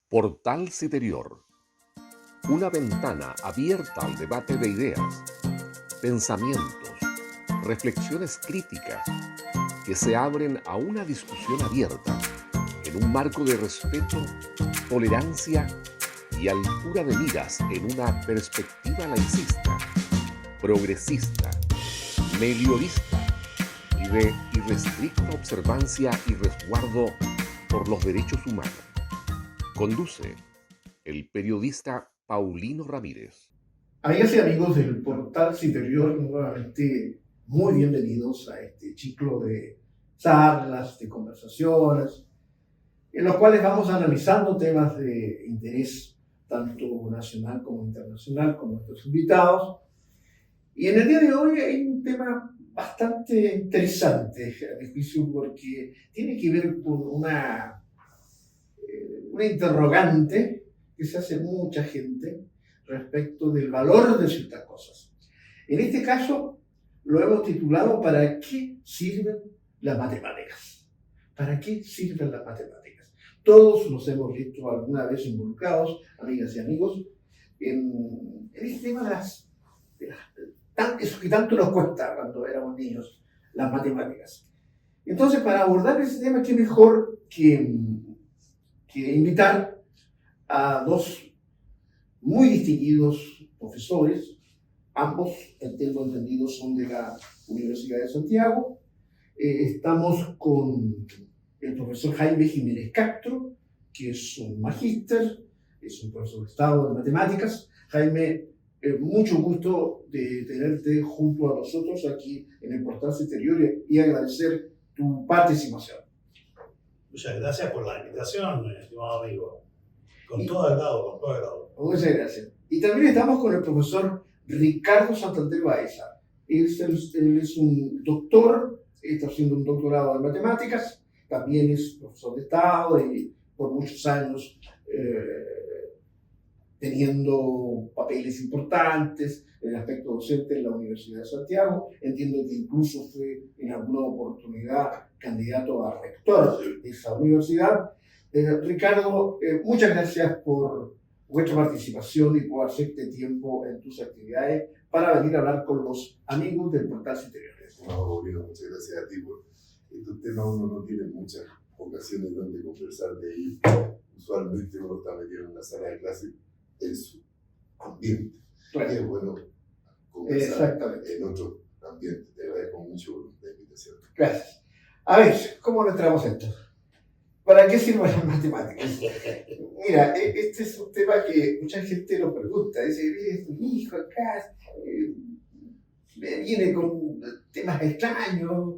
Portal Citerior, una ventana abierta al debate de ideas, pensamientos, reflexiones críticas que se abren a una discusión abierta en un marco de respeto, tolerancia y altura de miras en una perspectiva laicista, progresista, meliorista y de irrestricta observancia y resguardo por los derechos humanos. Conduce el periodista Paulino Ramírez. Amigas y amigos del Portal Citerior, nuevamente muy bienvenidos a este ciclo de charlas, de conversaciones, en los cuales vamos analizando temas de interés tanto nacional como internacional con nuestros invitados. Y en el día de hoy hay un tema bastante interesante, a mi juicio, porque tiene que ver con una interrogante que se hace mucha gente respecto del valor de ciertas cosas. En este caso, lo hemos titulado ¿Para qué sirven las matemáticas? ¿Para qué sirven las matemáticas? Todos nos hemos visto alguna vez involucrados, amigas y amigos, en este tema eso que tanto nos cuesta cuando éramos niños, las matemáticas. Entonces, para abordar ese tema, qué mejor que invitar a dos muy distinguidos profesores. Ambos, tengo entendido, son de la Universidad de Santiago. Estamos con el profesor Jaime Jiménez Castro, que es un magíster, es un profesor de Estado de Matemáticas. Jaime, mucho gusto de tenerte junto a nosotros aquí en el Portal Citerior y agradecer tu participación. Muchas gracias por la invitación, estimado amigo. Con todo agrado, con todo agrado. Muchas gracias. Y también estamos con el profesor Ricardo Santander Baeza. Él es un doctor, está haciendo un doctorado en matemáticas, también es profesor de Estado y por muchos años teniendo papeles importantes en el aspecto docente en la Universidad de Santiago. Entiendo que incluso fue en alguna oportunidad candidato a rector de esa universidad. Ricardo, muchas gracias por vuestra participación y por hacerte tiempo en tus actividades para venir a hablar con los amigos del Portal Citerior. No, bueno, muchas gracias a ti por estos temas. Uno no tiene muchas ocasiones donde conversar de ellos. Usualmente uno está metido en una sala de clase en su ambiente. Claro. Y es bueno conversar en otro ambiente. Te agradezco mucho la invitación. Gracias. A ver, ¿cómo le entramos esto? ¿Para qué sirven las matemáticas? Mira, este es un tema que mucha gente lo pregunta. Dice, mi hijo acá viene con temas extraños,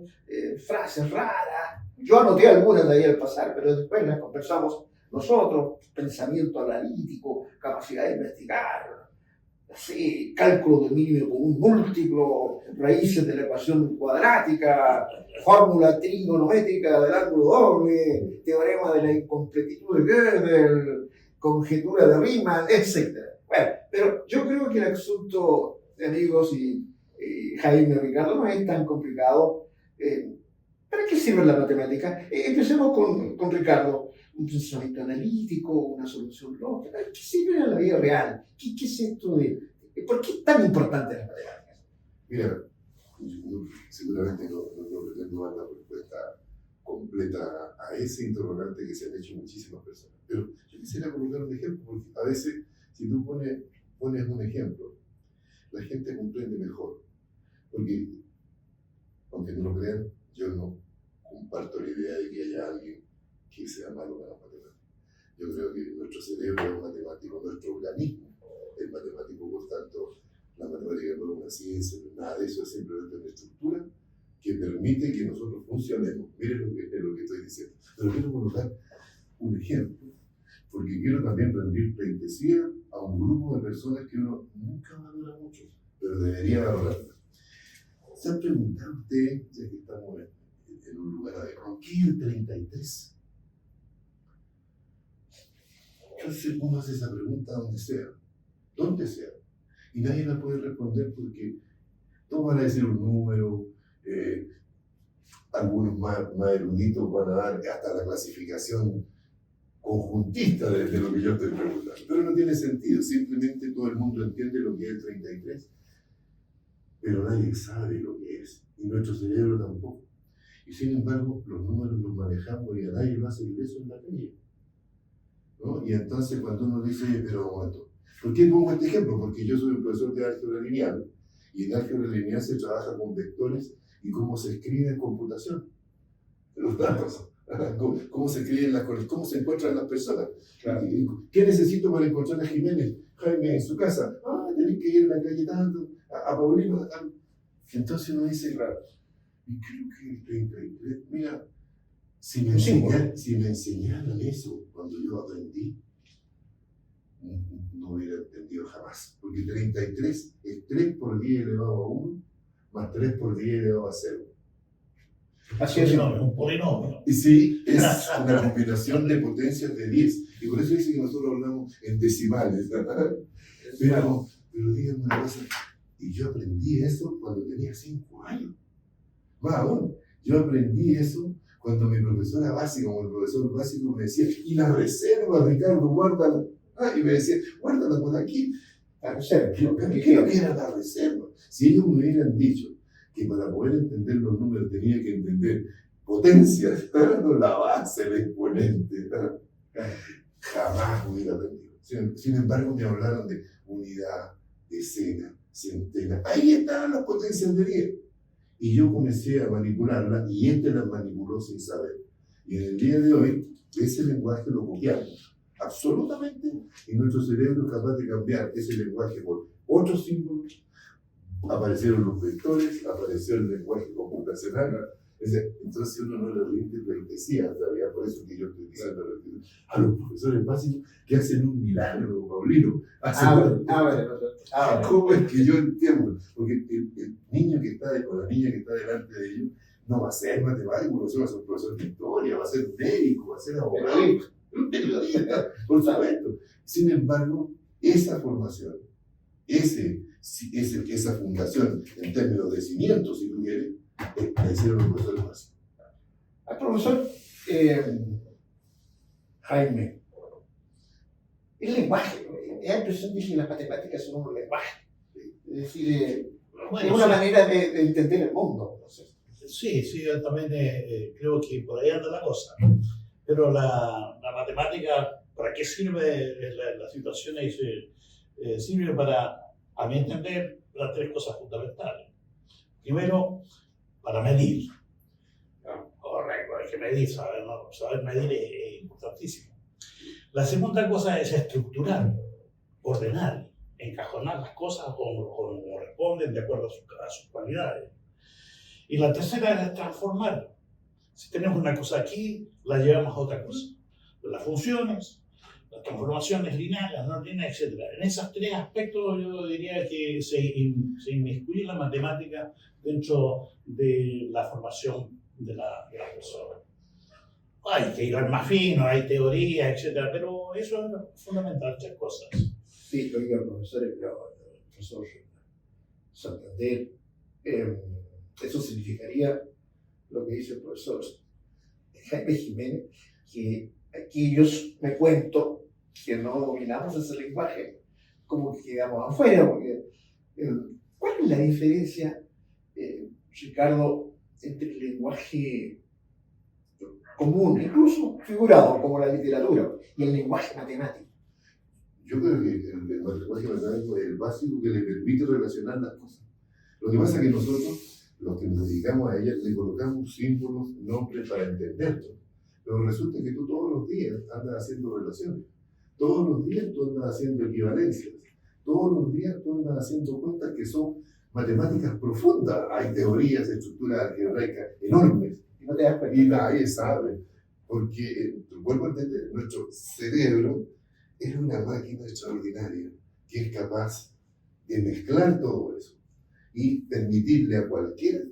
frases raras. Yo anoté algunas de ahí al pasar, pero después las conversamos nosotros. Pensamiento analítico, capacidad de investigar, así, cálculo de mínimo común múltiplo, raíces de la ecuación cuadrática, fórmula trigonométrica del ángulo doble, teorema de la incompletitud de Gödel, conjetura de Riemann, etc. Bueno, pero yo creo que el asunto, amigos y Jaime y Ricardo, no es tan complicado. ¿Para qué sirve la matemática? Empecemos con Ricardo. Un pensamiento analítico, una solución lógica. ¿Qué sirve en la vida real? ¿Qué es esto de...? ¿Por qué es tan importante las matemáticas? Mira, yo seguramente no pretendo dar la respuesta completa a ese interrogante que se han hecho muchísimas personas. Pero yo quisiera colocar un ejemplo, porque a veces, si tú pones un ejemplo, la gente comprende mejor. Porque, aunque no lo crean, yo no comparto la idea de que haya alguien que sea malo para las matemáticas. Yo creo que nuestro cerebro es matemático, nuestro organismo es matemático, por tanto, la matemática no es una ciencia, no es nada de eso, es simplemente una estructura que permite que nosotros funcionemos. Miren lo que estoy diciendo. Pero quiero colocar un ejemplo, porque quiero también rendir pleitesía a un grupo de personas que uno nunca valora mucho, pero debería valorarlas. ¿Se han preguntado ustedes, ya que estamos en un lugar adecuado, qué es el 33? Entonces uno hace esa pregunta donde sea, y nadie la puede responder porque todos van a decir un número, algunos más eruditos van a dar hasta la clasificación conjuntista de lo que yo estoy preguntando. Pero no tiene sentido, simplemente todo el mundo entiende lo que es el 33, pero nadie sabe lo que es, y nuestro cerebro tampoco. Y sin embargo, los números los manejamos y a nadie lo hace eso en la calle, ¿no? Y entonces cuando uno dice, oye, pero un momento, ¿por qué pongo este ejemplo? Porque yo soy un profesor de álgebra lineal, y en álgebra lineal se trabaja con vectores y cómo se escribe en computación, los datos. ¿Cómo se escriben las cosas? ¿Cómo se encuentran las personas? Claro. ¿Qué necesito para encontrar a Jiménez? Jaime en su casa. Tenés que ir a la calle tanto, a Paulino. Entonces uno dice, claro, y creo que el 33, mira, si me enseñaran eso cuando yo aprendí, no hubiera entendido jamás. Porque 33 es 3 por 10 elevado a 1 más 3 por 10 elevado a 0. Así es. Un polinomio. Y sí, es una combinación de potencias de 10. Y por eso dice que nosotros hablamos en decimales. Pero díganme una cosa, y yo aprendí eso cuando tenía 5 años. Más aún, yo aprendí eso cuando mi profesora básica, como el profesor básico me decía, y la reserva, Ricardo, guárdala. Y me decía, guárdala por aquí. La reserva. ¿Qué era la reserva? Si ellos me hubieran dicho que para poder entender los números tenía que entender potencias, no la base, el exponente, jamás hubiera aprendido. Sin embargo, me hablaron de unidad, decena, centena. Ahí estaban las potencias de 10. Y yo comencé a manipularlas y las manipuló sin saber. Y en el día de hoy, ese lenguaje lo copiamos absolutamente, y nuestro cerebro es capaz de cambiar ese lenguaje por otros símbolos. Aparecieron los vectores, apareció el lenguaje computacional. Entonces uno no le rinde pleitesía, en realidad, por eso que yo estoy diciendo a los profesores básicos que hacen un milagro, Paulino. ¿Cómo es que yo entiendo? Porque el niño que está, o la niña que está delante de ellos, no va a ser matemático, va a ser un profesor de historia, va a ser médico, va a ser abogado, por supuesto. Sin embargo, esa formación, esa fundación en términos de cimientos, si tú quieres, la hicieron los profesores básicos. Al profesor Jaime, el lenguaje, me da la impresión de que las matemáticas son un lenguaje, es decir, es una manera de entender el mundo. No sé. Sí, yo también creo que por ahí anda la cosa. Pero la matemática, ¿para qué sirve la situación? Sirve para, a mi entender, para 3 cosas fundamentales. Primero, para medir. Correcto, hay que medir, saber medir es importantísimo. La segunda cosa es estructurar, ordenar, encajonar las cosas como corresponden de acuerdo a sus cualidades. Y la tercera es transformar. Si tenemos una cosa aquí, la llevamos a otra cosa. Las funciones, las transformaciones lineales, no lineales, etc. En esos 3 aspectos yo diría que se inmiscuye la matemática dentro de la formación de la persona. Hay que ir más fino, hay teoría, etc. Pero eso es fundamental, 3 cosas. Sí, oiga, profesor Santander, eso significaría lo que dice el profesor Jaime Jiménez, que aquellos, me cuento, que no dominamos ese lenguaje, como que quedamos afuera, porque ¿cuál es la diferencia, Ricardo, entre el lenguaje común, incluso figurado, como la literatura, y el lenguaje matemático? Yo creo que el lenguaje matemático es el básico que le permite relacionar las cosas. Lo que pasa es que nosotros, los que nos dedicamos a ella, le colocamos símbolos, nombres para entenderlo. Pero resulta que tú todos los días andas haciendo relaciones. Todos los días tú andas haciendo equivalencias. Todos los días tú andas haciendo cuentas que son matemáticas profundas. Hay teorías, estructuras algebraicas enormes. Y no te das cuenta. Y nadie sabe. Porque, vuelvo a entender, nuestro cerebro es una máquina extraordinaria que es capaz de mezclar todo eso y permitirle a cualquiera,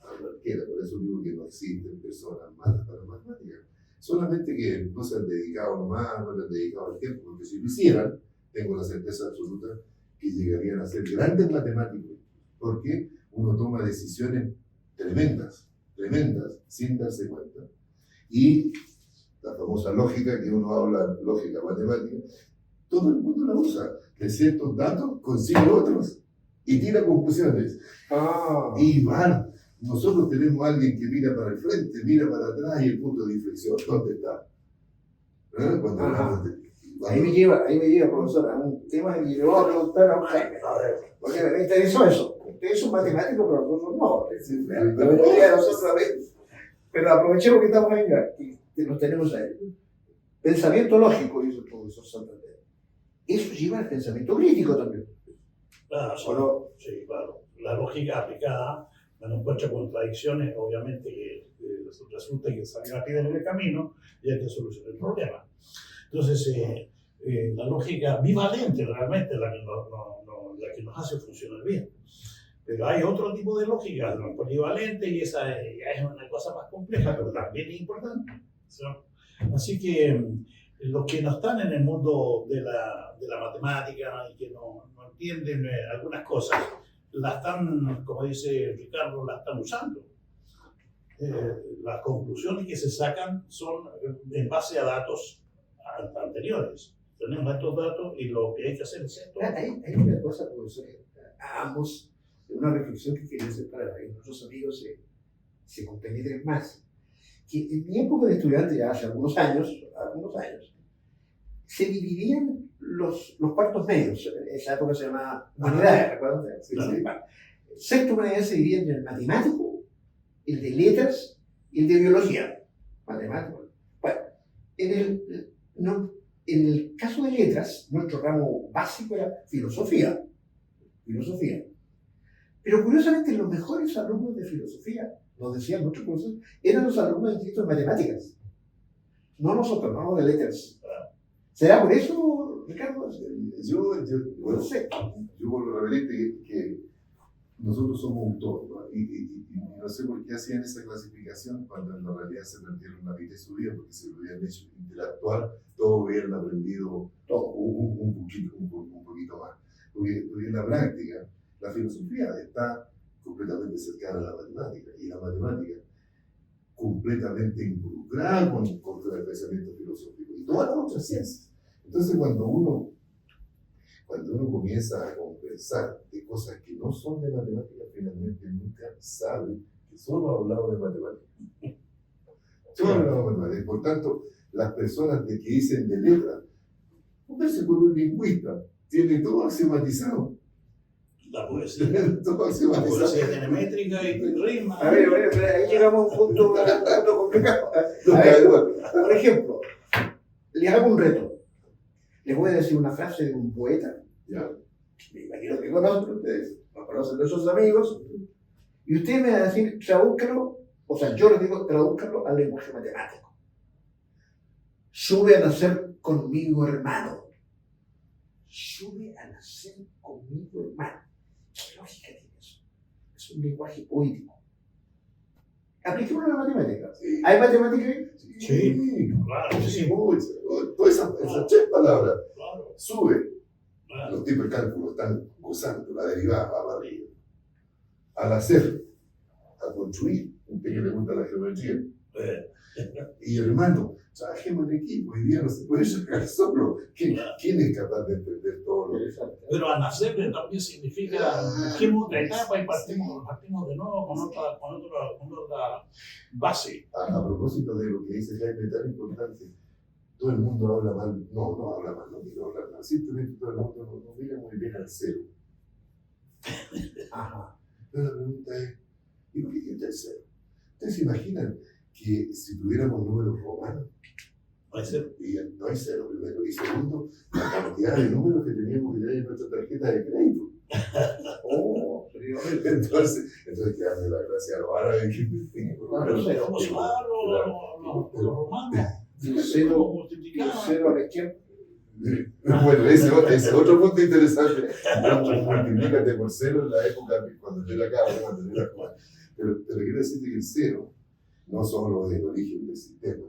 por eso digo que no existen personas malas para matemáticas, solamente que no se han dedicado nomás, no le han dedicado el tiempo, porque si lo hicieran, tengo la certeza absoluta que llegarían a ser grandes matemáticos, porque uno toma decisiones tremendas, sin darse cuenta, y la famosa lógica, que uno habla lógica matemática, todo el mundo la usa. De ciertos datos consigue otros y tira conclusiones. Y bueno, nosotros tenemos a alguien que mira para el frente, mira para atrás y el punto de inflexión, ¿dónde está? Cuando hablamos de... Ahí me lleva, profesor, a un tema que le voy a preguntar a un Jaime, porque me interesó eso. Usted es un matemático, pero nosotros no. La mayoría de nosotros a veces. Pero aprovechemos que estamos ahí, que nos tenemos ahí. Pensamiento lógico, dice el profesor Santander. Eso lleva al pensamiento crítico también. Claro, sí, ¿O sí, claro. La lógica aplicada no encuentra contradicciones, obviamente resulta que salió a piedra en el camino y hay que solucionar el problema. Entonces, la lógica bivalente realmente es la que nos hace funcionar bien. Pero hay otro tipo de lógica, la polivalente, y esa es una cosa más compleja, pero también es importante, ¿no? Así que los que no están en el mundo de la matemática y que no entienden algunas cosas, la están, como dice Ricardo, la están usando. Las conclusiones que se sacan son en base a datos anteriores. Tenemos estos datos y lo que hay que hacer es esto. Hay una cosa, profesor, a ambos, una reflexión que quería hacer para que nuestros amigos se compenetren más. Que en mi época de estudiante, ya hace algunos años, se dividían los cuartos medios. En esa época se llamaba humanidades, ¿recuerdan? Sí, Claro. sí. Sexto humanidades se dividía en el matemático, el de letras y el de biología. Matemático. Bueno, en el caso de letras, nuestro ramo básico era filosofía. Pero curiosamente, los mejores alumnos de filosofía, nos decían muchos profesores, eran los alumnos inscritos en matemáticas. No nosotros, no los de letras. ¿Será por eso, Ricardo? Bueno, yo por lo reverente que nosotros somos un todo, ¿no? Y no sé por qué hacían esa clasificación cuando en la realidad se perdieron la vida de su vida, porque si lo hubieran hecho intelectual, todos hubieran aprendido un poquito más. Porque en la práctica, la filosofía está completamente cercana a la matemática, y la matemática completamente involucrada con el pensamiento filosófico y todas las otras ciencias. Entonces, cuando uno comienza a conversar de cosas que no son de matemáticas, finalmente nunca sabe que solo ha hablado de matemáticas. Solo ha hablado de matemáticas. Por tanto, las personas que dicen de letras, conversen con un lingüista, tiene todo axiomatizado. La poesía. Todo La axiomatizado. poesía tiene métrica y rima. A ver, ahí llegamos a un punto complicado. A ver, por ejemplo, les hago un reto. Les voy a decir una frase de un poeta. Ya. Me imagino que conocen ustedes, no conocen de esos amigos. Y ustedes me van a decir, tradúzcalo, o sea, yo les digo, tradúzcalo al lenguaje matemático. Sube a nacer conmigo, hermano. Sube a nacer conmigo, hermano. ¿Qué lógica tiene eso? Es un lenguaje poético. Apliquémoslo a la matemática. Sí. ¿Hay matemática ahí? Sí, claro, sí. Muchas. Todas esas tres palabras. Claro, Sube. claro. Los tipos de cálculo están gozando, la derivada va para arriba. Al hacer, a construir, un que le gusta la geometría. Y hermano, trabajemos en equipo, hoy día no se puede sacar solo. ¿Quién es capaz de entender todo lo que sale? Pero a nacer también significa busquemos otra etapa y partimos de nuevo con otra base. A propósito de lo que dice Jaime, tan importante, todo el mundo habla mal, no habla mal, no quiero hablar mal, simplemente todo el mundo no mira muy bien al cero. Ajá. Pero la pregunta es, ¿y por qué está el cero? ¿Ustedes se imaginan que si tuviéramos números romanos, Puede ser. y no hay cero primero, y segundo, la cantidad de números que teníamos que tener en nuestra tarjeta de crédito? Entonces que darle la gracia a los árabes que investiguen. Los romanos. El cero multiplicaban. a la izquierda. Bueno, ese es otro punto interesante. Multiplícate por cero en la época cuando yo era cabro, cuando yo era joven. Pero quiero decirte que el cero no solo es el origen del sistema,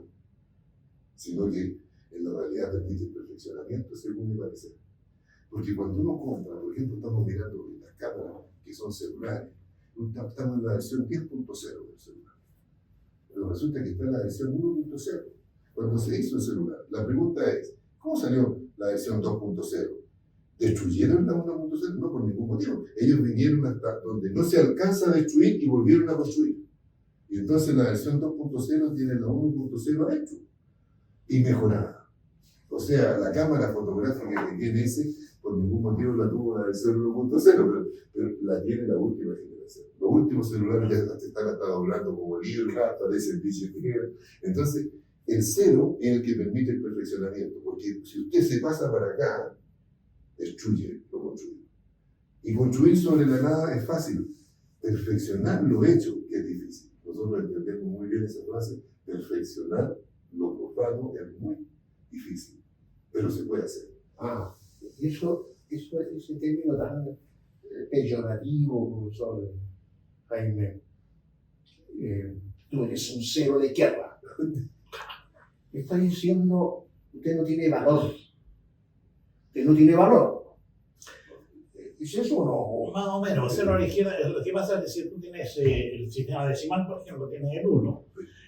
sino que en la realidad permite el perfeccionamiento según mi parecer. Porque cuando uno compra, por ejemplo, estamos mirando las cámaras que son celulares, estamos en la versión 10.0 del celular. Pero resulta que está en la versión 1.0. cuando se hizo el celular. La pregunta es, ¿cómo salió la versión 2.0? ¿Destruyeron la 1.0? No, por ningún motivo. Ellos vinieron hasta donde no se alcanza a destruir y volvieron a construir. Y entonces la versión 2.0 tiene la 1.0 hecho y mejorada. O sea, la cámara fotográfica que tiene ese, por ningún motivo la tuvo la versión 1.0, pero la tiene la última generación. Los últimos celulares ya están hasta doblando como libros, aparecen billetes. Entonces, el cero es el que permite el perfeccionamiento, porque si usted se pasa para acá, destruye lo construido. Y construir sobre la nada es fácil, perfeccionar lo hecho es difícil. Nosotros entendemos muy bien esa frase, perfeccionar lo profano es muy difícil, pero se puede hacer. Ese término tan peyorativo, profesor Jaime, tú eres un cero de izquierda. Me está diciendo, usted no tiene valor. Usted no tiene valor. ¿Es eso o no? Más o menos, cero a la izquierda, lo que pasa es que si tú tienes el sistema decimal, por ejemplo, tienes el 1,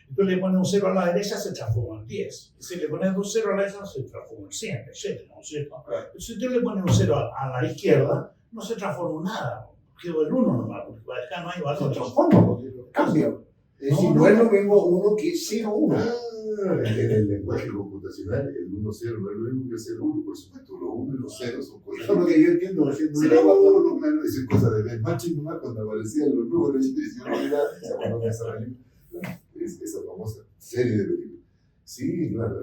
y tú le pones un 0 a la derecha, se transforma en 10. Y si le pones un 0 a la derecha, se transforma en 100, etc. ¿no es cierto? Si tú le pones un 0 a la izquierda, no se transforma en nada, quedó el 1 nomás, porque acá no hay Se valor. transforma, porque cambia. Es decir, no es lo mismo 1 que 0-1. En el lenguaje computacional, el 1-0 no es lo mismo que el 0-1, por supuesto. Los 1 y los 0 son cosas. Eso es lo que yo entiendo. Haciendo Sí, claro, eso es cosa de ver macho y nomás cuando aparecían los números y yo no era, cuando me desarrollé esa famosa serie de películas. Sí, claro,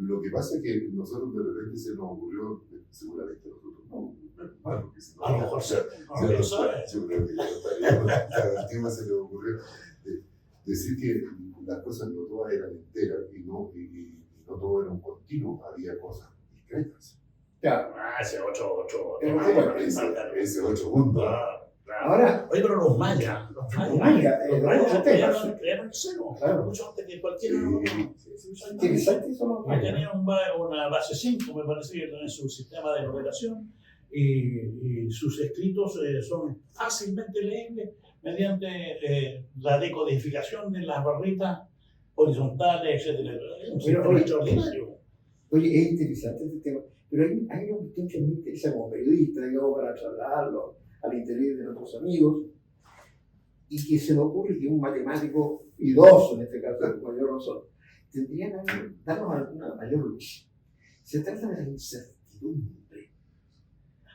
lo que pasa es que nosotros de repente se nos ocurrió, seguramente nosotros no, porque si no, A lo mejor no lo sabes. yo creo que ya estaría, cada tema se le ocurrió decir que las cosas no todas eran enteras y no todo era un continuo, había cosas discretas. Claro. Ese 8. Ese 8 puntos. Ahora, Oye, pero los mayas crearon cero. Claro. Mucho antes que cualquiera. interesante eso, ¿no? Tenían una base 5, me parece, en su sistema de numeración, y sus escritos son fácilmente leíbles mediante la decodificación de las barritas horizontales, etc. Es un sistema extraordinario. Oye, es interesante este tema, pero hay una cuestión que me interesa como periodista, digamos, para trasladarlo al interior de nuestros amigos, y que se me ocurre que un matemático idoso, en este caso, como yo no soy, tendría que darnos alguna mayor luz. Se trata de la incertidumbre.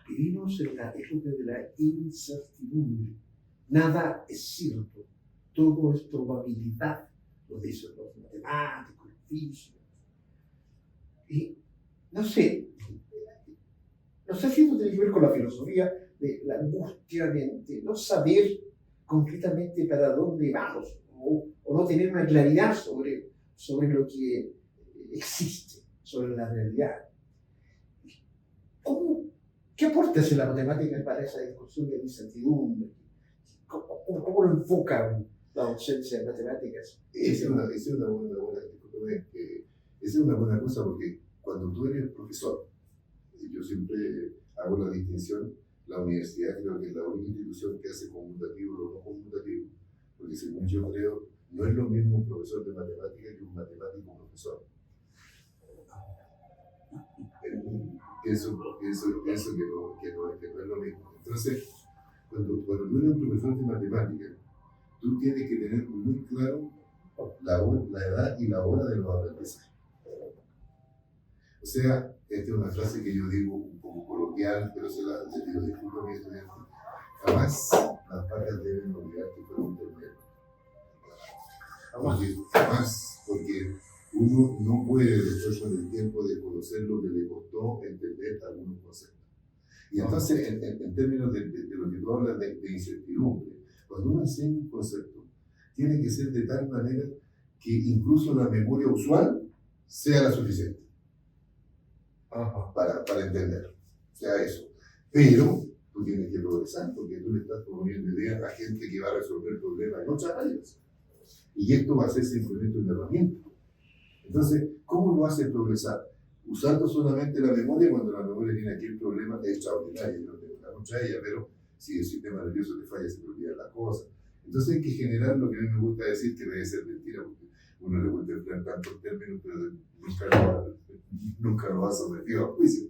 Vivimos en la época de la incertidumbre. Nada es cierto, todo es probabilidad, lo dicen los matemáticos, los físicos. Y no sé si esto tiene que ver con la filosofía de la angustia de no saber concretamente para dónde vamos, o no tener una claridad sobre lo que existe, sobre la realidad. ¿Qué aporta hace la matemática para esa discusión de la incertidumbre? ¿Cómo lo enfoca la docencia de matemáticas? Esa es una buena cosa porque cuando tú eres profesor, yo siempre hago la distinción, la universidad creo que es la única institución que hace conmutativo o no conmutativo, porque según yo creo, no es lo mismo un profesor de matemáticas que un matemático profesor. Pienso que no es lo mismo. Entonces, cuando tú eres un profesor de matemáticas, tú tienes que tener muy claro la edad y la hora de los aprendizajes. O sea, esta es una frase que yo digo un poco coloquial, pero se la digo, disculpa a mi estudiante. Jamás las vacas deben olvidar que fueron un ternero. Porque uno no puede después con el tiempo de conocer lo que le costó entender algunos conceptos. Y entonces, en términos de lo que tú hablas de incertidumbre, cuando uno enseña un concepto, tiene que ser de tal manera que incluso la memoria usual sea la suficiente para entender, sea eso. Pero tú tienes que progresar, porque tú le estás proponiendo ideas a gente que va a resolver problemas en otras áreas. Y esto va a ser simplemente una herramienta. Entonces, ¿cómo lo hace progresar? Usando solamente la memoria, cuando la memoria tiene aquí el problema extraordinario, yo no tengo la mucha de ella, pero si el sistema nervioso te falla, se te olvidan las cosas. Entonces hay que generar lo que a mí me gusta decir, que debe ser mentira, porque uno le puede emplear tantos términos, pero nunca lo ha sometido a juicio.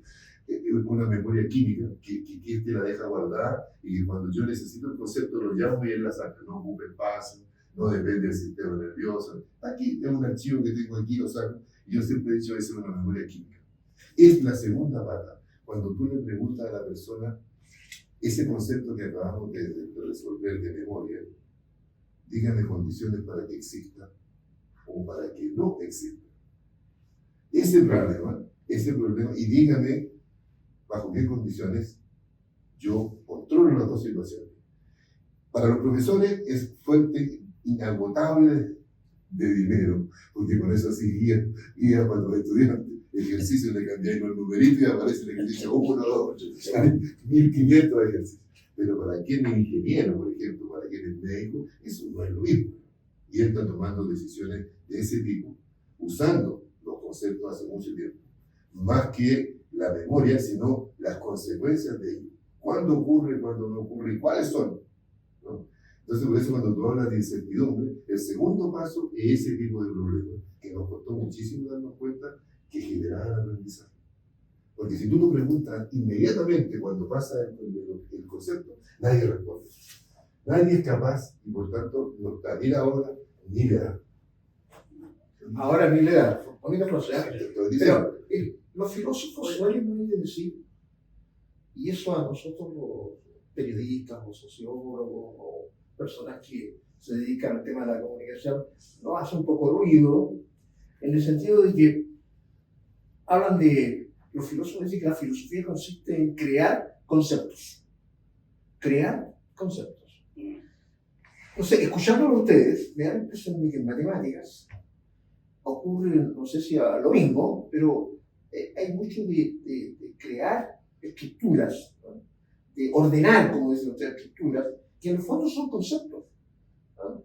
Una memoria química que te la deja guardada y que cuando yo necesito el concepto lo llamo y él la saca, no ocupa espacio, no depende del sistema nervioso. Aquí es un archivo que tengo aquí, lo saco, y yo siempre he dicho eso es una memoria química. Es la segunda pata, cuando tú le preguntas a la persona ese concepto que acabamos de resolver de memoria, dígame condiciones para que exista o para que no exista. Ese problema, y dígame bajo qué condiciones yo controlo las dos situaciones. Para los profesores es fuente inagotable de dinero, porque con eso así guía para los estudiantes. Ejercicio le cambiáis los numeritos y aparece el ejercicio 1, 2, 1500 ejercicios. Pero para quien es ingeniero, por ejemplo, para quien es médico, eso no es lo mismo. Y él está tomando decisiones de ese tipo, usando los conceptos hace mucho tiempo. Más que la memoria, sino las consecuencias de ello. ¿Cuándo ocurre, cuándo no ocurre y cuáles son? ¿No? Entonces, por eso cuando tú hablas de incertidumbre, el segundo paso es ese tipo de problemas, que nos costó muchísimo darnos cuenta que generaban aprendizaje. Porque si tú lo preguntas inmediatamente cuando pasa el concepto, nadie responde. Nadie es capaz y por tanto no está ni la hora ni la edad. Ahora ni le da. Bonita frase. Pero Los filósofos suelen oír decir, y eso a nosotros los periodistas o sociólogos o personas que se dedican al tema de la comunicación nos hace un poco ruido, en el sentido de que hablan de, los filósofos dicen que la filosofía consiste en crear conceptos. Crear conceptos. Entonces, escuchándolo a ustedes, me da la impresión de que en matemáticas ocurre, no sé si a lo mismo, pero hay mucho de crear estructuras, ¿no? De ordenar, como dicen ustedes, estructuras, que en el fondo son conceptos, ¿no?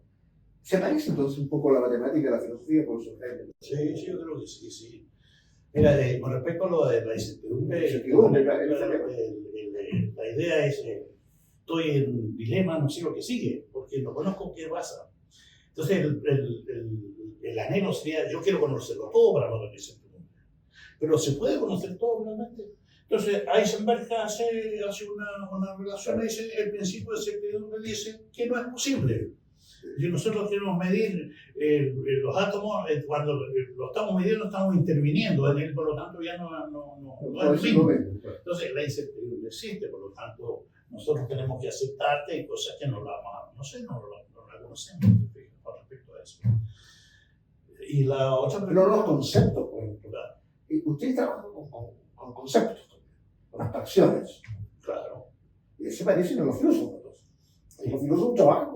¿Se parece entonces un poco la matemática a la filosofía, por eso? Sí, yo creo que sí, sí. Mira, con respecto a lo de la incertidumbre, la idea es, estoy en un dilema, no sé lo que sigue, porque no conozco qué pasa. Entonces, el anhelo sería, yo quiero conocerlo todo para no tener incertidumbre. Pero ¿se puede conocer todo realmente? Entonces, Heisenberg hace una relación, dice, el principio de incertidumbre dice que no es posible. Si nosotros queremos medir los átomos, cuando lo estamos midiendo, estamos interviniendo en él, por lo tanto ya no es lo mismo. Entonces, la incertidumbre existe, por lo tanto, nosotros tenemos que aceptar que hay cosas que no la vamos a conocer, no la conocemos con respecto a eso. Y la otra pregunta... Pero los conceptos, por ejemplo. Claro. Usted trabaja con conceptos, con abstracciones. Claro. Y se parecen a los filósofos. Sí. Los filósofos trabajan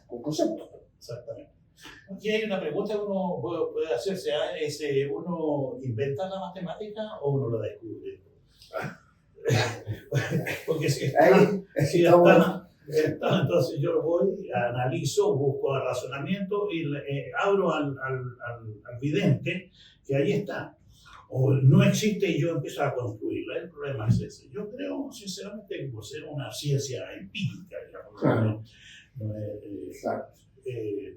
con conceptos. Exactamente. Aquí hay una pregunta que uno puede hacerse, es, ¿uno inventa la matemática o uno la descubre? Porque si está, entonces yo voy, analizo, busco el razonamiento y abro al vidente que ahí está. O no existe y yo empiezo a construirla. El problema es ese. Yo creo, sinceramente, que por ser una ciencia empírica, digamos. Claro. Exacto.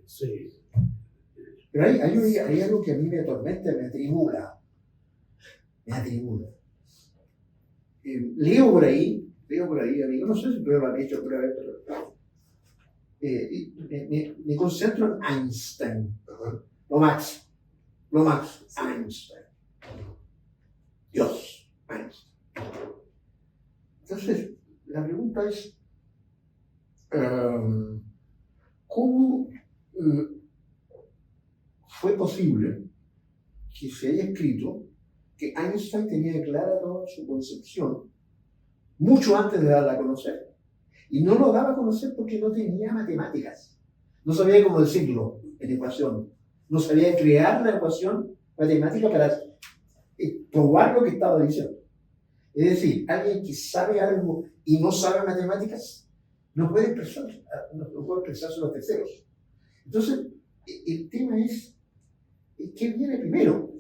Sí. Pero hay algo que a mí me atormenta, me atribula. Leo por ahí, amigo, no sé si ustedes lo han hecho otra vez, pero me concentro en Einstein. Lo máximo, Einstein. Dios, Einstein. Entonces, la pregunta es, ¿cómo fue posible que se haya escrito que Einstein tenía clara toda su concepción mucho antes de darla a conocer? Y no lo daba a conocer porque no tenía matemáticas. No sabía cómo decirlo en ecuación. No sabía crear la ecuación matemática para probar lo que estaba diciendo. Es decir, alguien que sabe algo y no sabe matemáticas no puede expresarse a los terceros. Entonces, el tema es ¿qué viene primero?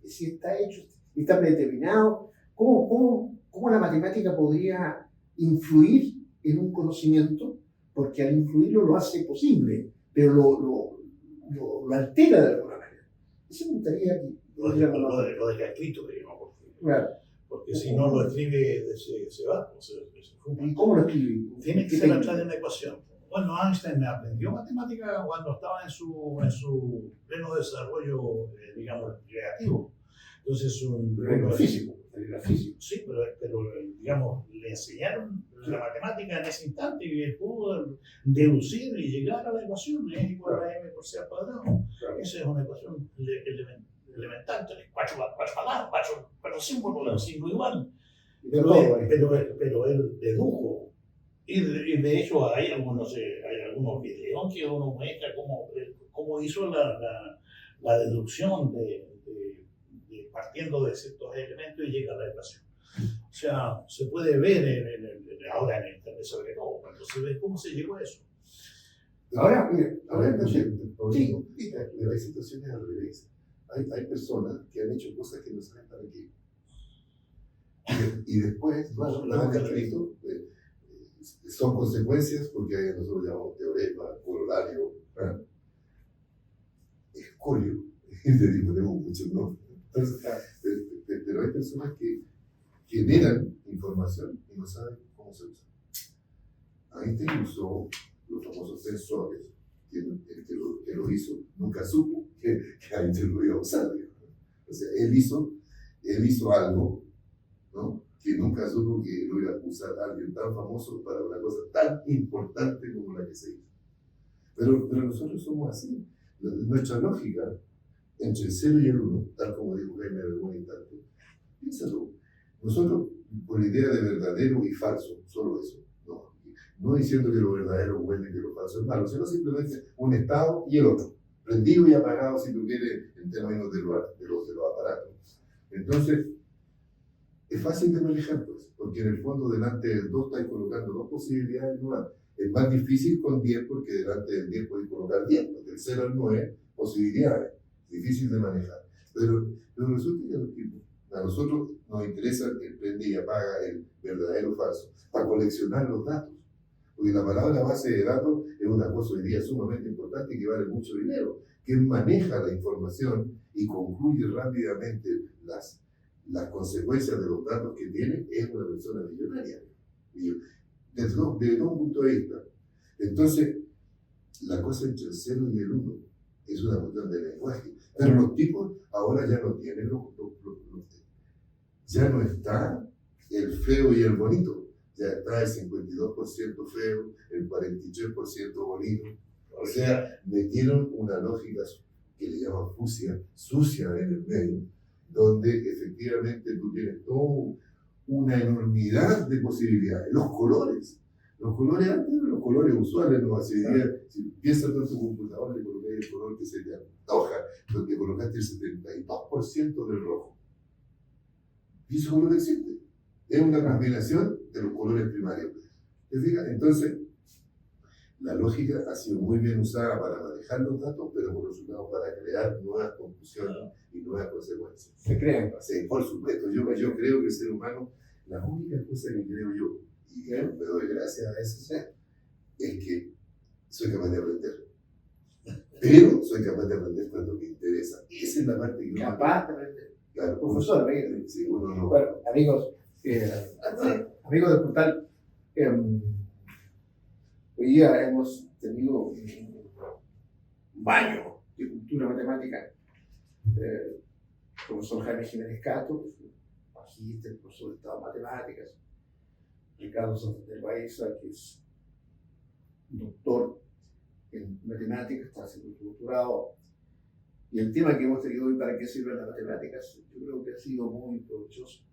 Si está hecho, está predeterminado, ¿cómo la matemática podría influir en un conocimiento? Porque al influirlo lo hace posible, pero lo altera de alguna manera. Eso me gustaría que... Lo deja escrito, digamos, Claro. porque si no lo escribe, se va, se fuma. ¿Y cómo lo escribe? Tiene que ser a través de una ecuación. Bueno, Einstein aprendió matemática cuando estaba en su pleno desarrollo, digamos, creativo. Entonces, Era físico. Era físico. sí, pero, digamos, le enseñaron la matemática en ese instante y él pudo deducir y llegar a la ecuación, es igual a m por c al cuadrado. Claro. Esa es una ecuación elemental, tiene cuatro palabras, cuatro símbolos, el signo igual. Pero él dedujo. Y de hecho hay algunos videos que uno muestra cómo hizo la deducción partiendo de ciertos elementos y llega a la ecuación. O sea, se puede ver ahora en Internet, sobre todo, cuando se ve cómo se llegó a eso. Ahora, mire, Sí, pero hay situaciones al revés. Hay personas que han hecho cosas que no saben para qué. Y después, las han escrito. Son consecuencias porque nosotros llamamos teorema, corolario, escolio, tenemos muchos nombres. Pero hay personas que generan información y no saben cómo se usa. Einstein usó los famosos tensores, que el que lo hizo nunca supo que Einstein lo iba a usar. O sea, él hizo algo, ¿no?, que nunca supo que lo iba a usar alguien tan famoso para una cosa tan importante como la que se hizo. Pero nosotros somos así. Nuestra lógica entre el 0 y el 1, tal como dijo Jaime en algún instante, piénsalo. Nosotros, por idea de verdadero y falso, solo eso, no diciendo que lo verdadero es bueno y que lo falso es malo, sino simplemente un estado y el otro, prendido y apagado, si tú quieres, en términos de los aparatos. Entonces, es fácil de manejar, pues, porque en el fondo delante del 2 estáis colocando 2 posibilidades nuevas. Es más difícil con 10 porque delante del 10 podéis colocar 10, porque el 0 al 9 posibilidades, difícil de manejar. Pero resulta que a nosotros nos interesa el prende y apaga, el verdadero o falso, para coleccionar los datos. Porque la palabra base de datos es una cosa hoy día sumamente importante y que vale mucho dinero. Quien maneja la información y concluye rápidamente las consecuencias de los datos que tiene es una persona millonaria. Desde todo punto de vista. Entonces, la cosa entre el 0 y el 1 es una cuestión de lenguaje. Pero los tipos ahora ya no tienen ya no está el feo y el bonito. Ya está el 52% feo, el 43% bonito. O sea, metieron una lógica que le llaman sucia en el medio, donde efectivamente tú tienes toda una enormidad de posibilidades. Los colores antes eran los colores usuales, no así día, si piensas en tu computador, le colocáis el color que se te antoja, donde colocaste el 72% del rojo. Y ese color existe. Es una combinación de los colores primarios. ¿Te fijas? Entonces, la lógica ha sido muy bien usada para manejar los datos, pero por otro lado para crear nuevas conclusiones y nuevas consecuencias. Se crean. Sí, por supuesto. Yo creo que el ser humano, la única cosa que creo yo, y me doy gracias a eso, es que soy capaz de aprender. Pero soy capaz de aprender cuando me interesa. Esa es la parte que Capaz de aprender. Claro, Profesor, sí, uno no. Bueno, amigos del portal, hoy día hemos tenido un baño de cultura matemática. El profesor Jaime Jiménez Cato, magíster, el profesor de Estado de Matemáticas, Ricardo Santander Baeza, que es doctor en matemáticas, está haciendo su doctorado. Y el tema que hemos tenido hoy, ¿para qué sirven las matemáticas?, yo creo que ha sido muy provechoso.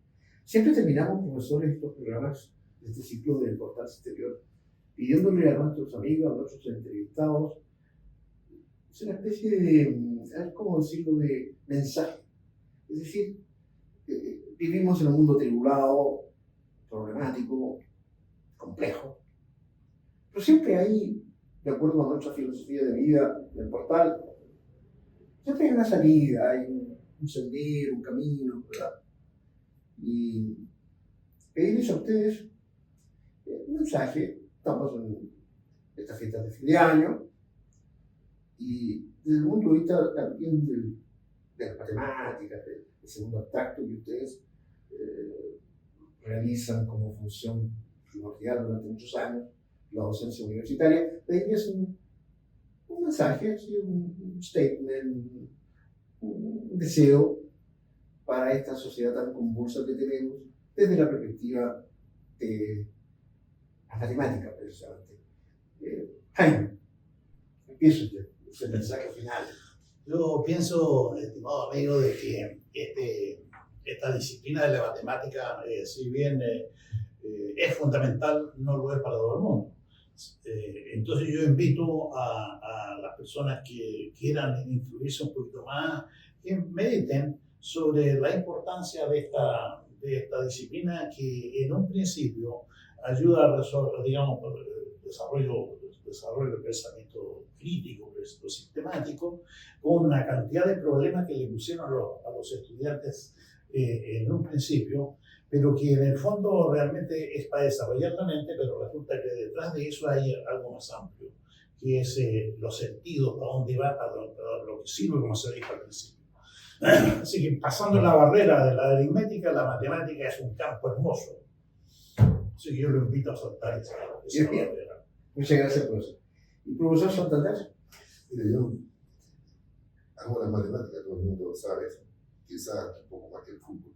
Siempre terminamos, profesores, estos programas de este ciclo del portal exterior, pidiéndole a nuestros amigos, a nuestros entrevistados, es una especie de, ¿cómo decirlo?, de mensaje. Es decir, vivimos en un mundo tribulado, problemático, complejo, pero siempre hay, de acuerdo a nuestra filosofía de vida del portal, siempre hay una salida, hay un sendero, un camino, ¿verdad? Y pedirles a ustedes un mensaje. Estamos en estas fiestas de fin de año y desde el punto de vista también del de las matemáticas, del segundo abstracto que ustedes realizan como función primordial durante muchos años, la docencia universitaria. De ahí es un mensaje, ¿sí? Un statement, un deseo para esta sociedad tan convulsa que tenemos desde la perspectiva de la matemática, precisamente. Jaime, empiezo usted, el mensaje final. Yo pienso, estimado amigo, de que esta disciplina de la matemática, si bien es fundamental, no lo es para todo el mundo. Entonces yo invito a las personas que quieran influirse un poquito más, que mediten sobre la importancia de esta disciplina, que en un principio ayuda a resolver, digamos, desarrollo de pensamiento crítico, sistemático, con una cantidad de problemas que le pusieron a los estudiantes en un principio, pero que en el fondo realmente es para desarrollar la mente, pero resulta que detrás de eso hay algo más amplio, que es los sentidos, para dónde va, para lo que sirve, como se dijo al principio. Así que pasando la barrera de la aritmética, la matemática es un campo hermoso. Así que yo lo invito a soltar esa barrera. Muchas gracias, profesor. ¿Y profesor Santander? Mire, yo hago las matemáticas, todo el mundo sabe eso, quizás un poco más que el fútbol.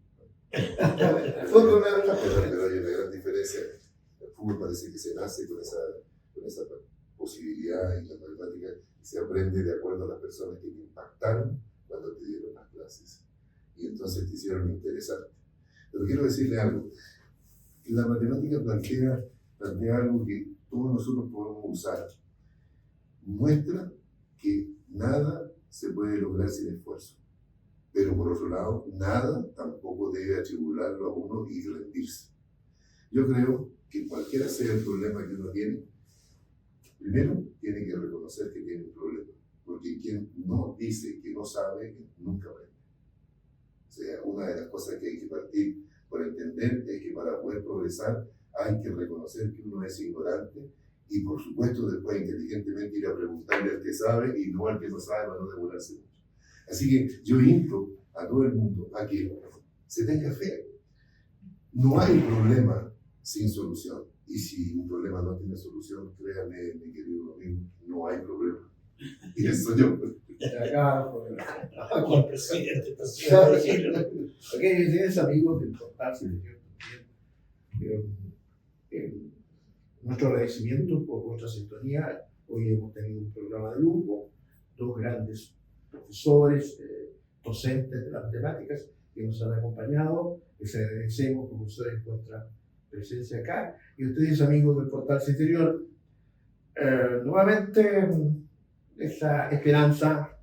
El fútbol no es otra cosa. Pero hay una gran diferencia. El fútbol parece que se nace con esa posibilidad, y la matemática se aprende de acuerdo a las personas que te impactaron cuando te dieron las clases y entonces te hicieron interesarte. Pero quiero decirle algo. La matemática plantea algo que todos nosotros podemos usar. Muestra que nada se puede lograr sin esfuerzo. Pero por otro lado, nada tampoco debe atribularlo a uno y rendirse. Yo creo que cualquiera sea el problema que uno tiene, primero tiene que reconocer que tiene un problema. Porque quien no dice que no sabe, nunca aprende. O sea, una de las cosas que hay que partir por entender es que para poder progresar hay que reconocer que uno es ignorante y, por supuesto, después inteligentemente ir a preguntarle al que sabe y no al que no sabe para no demorarse mucho. Así que yo insto a todo el mundo a que se tenga fe. No hay problema sin solución. Y si un problema no tiene solución, créanme, mi querido amigo, no hay problema. Y eso yo. Como el presidente de Chile. Ok, tienes amigos del portal Silencio también. Nuestro agradecimiento por vuestra sintonía. Hoy hemos tenido un programa de lujo, dos grandes profesores, docentes de las matemáticas que nos han acompañado. Les agradecemos, profesores, vuestra presencia acá. Y ustedes, amigos del portal Interior, nuevamente esta esperanza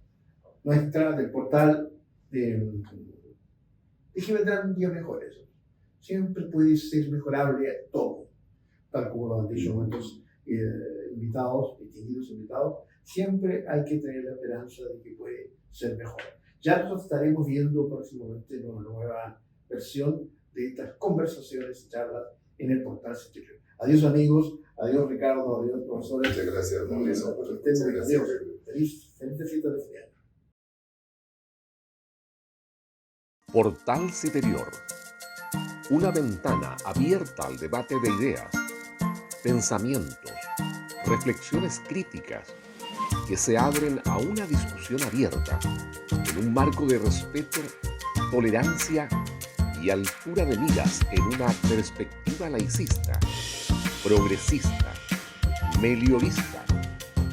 nuestra del portal de que vendrán días mejores. Siempre puede ser mejorable todo, tal como lo han dicho nuestros distinguidos invitados. Siempre hay que tener la esperanza de que puede ser mejor. Ya nosotros estaremos viendo próximamente una nueva versión de estas conversaciones y charlas en el portal Interior. Adiós, amigos. Adiós, Ricardo. Adiós, profesores. Muchas gracias, Mauricio. Muchas gracias. Feliz fiesta de fin de año. Portal Citerior. Una ventana abierta al debate de ideas, pensamientos, reflexiones críticas que se abren a una discusión abierta en un marco de respeto, tolerancia y altura de miras en una perspectiva laicista, progresista, meliorista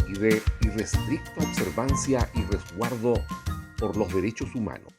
y de irrestricta observancia y resguardo por los derechos humanos.